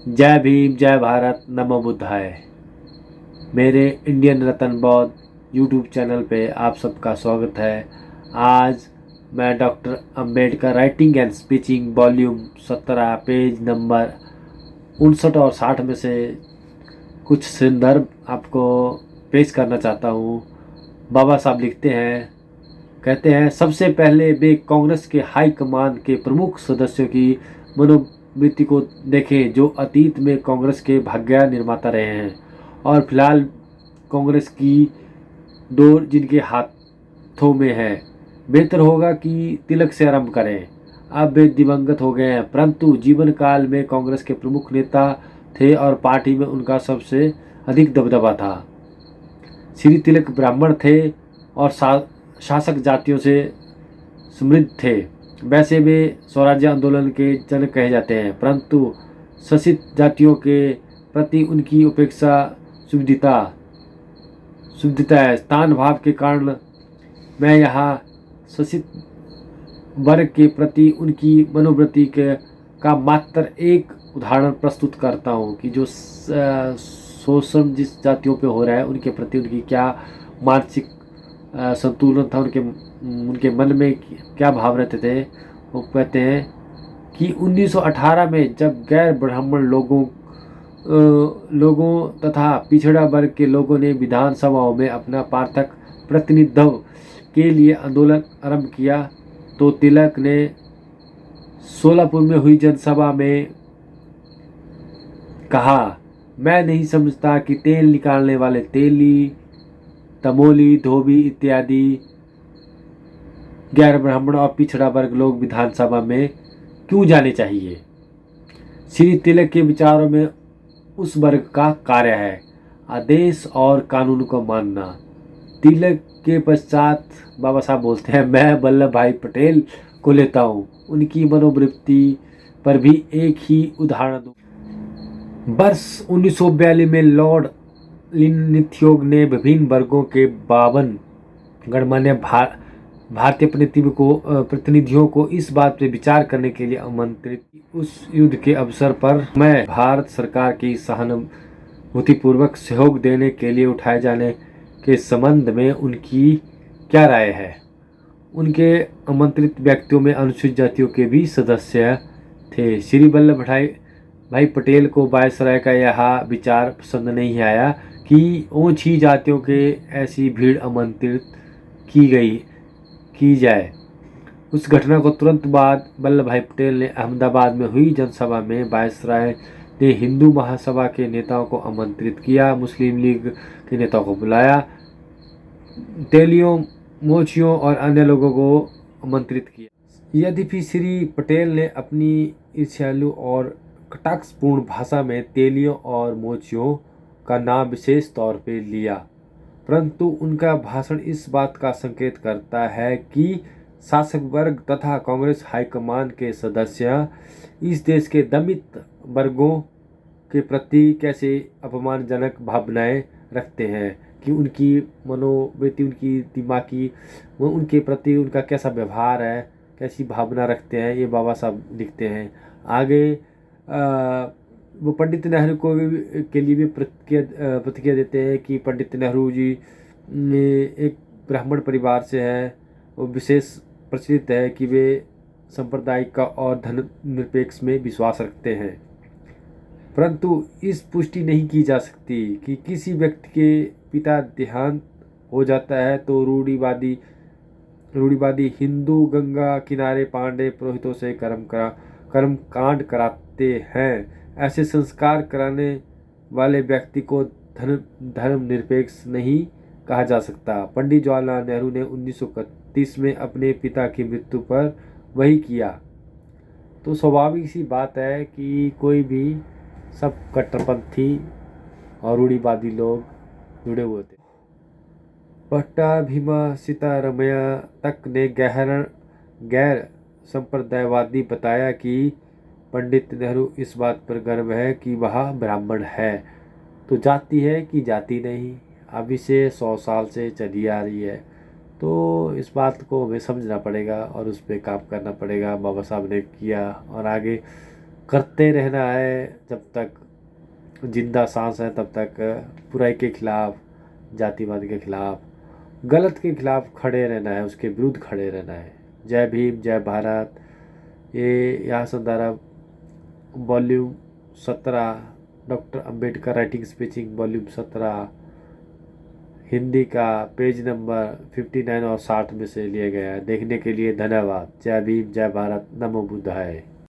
जय भीम, जय भारत, नमो बुद्धाय। मेरे इंडियन रतन बौद्ध यूट्यूब चैनल पे आप सबका स्वागत है। आज मैं doctor Ambedkar writing and speeching volume 17 page number 59 और 60 में से कुछ संदर्भ आपको पेश करना चाहता हूँ। बाबा साहब लिखते हैं, कहते हैं, सबसे पहले वे कांग्रेस के हाई कमान के प्रमुख सदस्यों की मनोवृत्ति को देखें जो अतीत में कांग्रेस के भाग्य निर्माता रहे हैं और फिलहाल कांग्रेस की डोर जिनके हाथों में है। बेहतर होगा कि तिलक से आरंभ करें। अब वे दिवंगत हो गए हैं, परंतु जीवन काल में कांग्रेस के प्रमुख नेता थे और पार्टी में उनका सबसे अधिक दबदबा था। श्री तिलक ब्राह्मण थे और शासक जातियों से समृद्ध थे। वैसे वे स्वराज्य आंदोलन के जनक कहे जाते हैं, परंतु शोषित जातियों के प्रति उनकी उपेक्षा सुविदिता है। स्थान भाव के कारण मैं यहाँ शोषित वर्ग के प्रति उनकी मनोवृत्ति का मात्र एक उदाहरण प्रस्तुत करता हूँ कि जो शोषण जिस जातियों पे हो रहा है उनके प्रति उनकी क्या मानसिक संतुलन था, उनके मन में क्या भाव रहते थे। वो कहते हैं कि 1918 में जब गैर ब्राह्मण लोगों तथा पिछड़ा वर्ग के लोगों ने विधानसभाओं में अपना पार्थक प्रतिनिधित्व के लिए आंदोलन आरंभ किया तो तिलक ने सोलापुर में हुई जनसभा में कहा, मैं नहीं समझता कि तेल निकालने वाले तेली, तमोली, धोबी इत्यादि गैर ब्राह्मण और पिछड़ा वर्ग लोग विधानसभा में क्यों जाने चाहिए। श्री तिलक के विचारों में उस वर्ग का कार्य है आदेश और कानून को मानना। तिलक के पश्चात बाबा साहब बोलते हैं, मैं वल्लभ भाई पटेल को लेता हूँ, उनकी मनोवृत्ति पर भी एक ही उदाहरण दूँ। वर्ष 1942 में लॉर्ड लिनथियोग ने विभिन्न वर्गों के 52 गणमान्य भारतीय प्रतिनिधियों को इस बात पर विचार करने के लिए आमंत्रित। उस युद्ध के अवसर पर मैं भारत सरकार की सहानुभूतिपूर्वक सहयोग देने के लिए उठाए जाने के संबंध में उनकी क्या राय है। उनके आमंत्रित व्यक्तियों में अनुसूचित जातियों के भी सदस्य थे। श्री वल्लभ भाई पटेल को वायसराय का यह विचार पसंद नहीं आया कि ऊंची जातियों के ऐसी भीड़ आमंत्रित की जाए। उस घटना को तुरंत बाद वल्लभ भाई पटेल ने अहमदाबाद में हुई जनसभा में वायसराय ने हिंदू महासभा के नेताओं को आमंत्रित किया, मुस्लिम लीग के नेताओं को बुलाया, तेलियों, मोचियों और अन्य लोगों को आमंत्रित किया। यद्यपि श्री पटेल ने अपनी ईर्ष्यालु और कटाक्षपूर्ण भाषा में तेलियों और मोचियों का नाम विशेष तौर पर लिया, परंतु उनका भाषण इस बात का संकेत करता है कि शासक वर्ग तथा कांग्रेस हाईकमान के सदस्य इस देश के दमित वर्गों के प्रति कैसे अपमानजनक भावनाएं रखते हैं, कि उनकी मनोवृत्ति, उनकी दिमागी, वो उनके प्रति उनका कैसा व्यवहार है, कैसी भावना रखते हैं, ये बाबा साहब लिखते हैं। आगे वो पंडित नेहरू के लिए भी प्रतिक्रिया देते हैं कि पंडित नेहरू जी एक ब्राह्मण परिवार से हैं। वो विशेष प्रचलित है कि वे सांप्रदायिक और धर्मनिरपेक्ष में विश्वास रखते हैं, परंतु इस पुष्टि नहीं की जा सकती कि किसी व्यक्ति के पिता देहांत हो जाता है तो रूढ़िवादी हिंदू गंगा किनारे पांडे पुरोहितों से कर्म कांड कराते हैं। ऐसे संस्कार कराने वाले व्यक्ति को धर्मनिरपेक्ष नहीं कहा जा सकता। पंडित जवाहरलाल नेहरू ने 1931 में अपने पिता की मृत्यु पर वही किया। तो स्वाभाविक सी बात है कि कोई भी सब कट्टरपंथी और रूढ़िवादी लोग जुड़े हुए थे। पट्टाभिमा सीतारमैया तक ने गैर संप्रदायवादी बताया कि पंडित नेहरू इस बात पर गर्व है कि वह ब्राह्मण है। तो जाति है कि जाति नहीं, अभी से 100 साल से चली आ रही है। तो इस बात को हमें समझना पड़ेगा और उस पर काम करना पड़ेगा। बाबा साहब ने किया और आगे करते रहना है जब तक जिंदा सांस है, तब तक बुराई के खिलाफ, जातिवाद के खिलाफ, गलत के खिलाफ खड़े रहना है, उसके विरुद्ध खड़े रहना है। जय भीम, जय भारत। ये यहाँ संधारा volume 17, doctor Ambedkar writing speeching volume 17, Hindi का पेज नंबर 59 और 60 में से लिया गया है। देखने के लिए धन्यवाद। जय भीम, जय भारत, नमो बुद्धाय।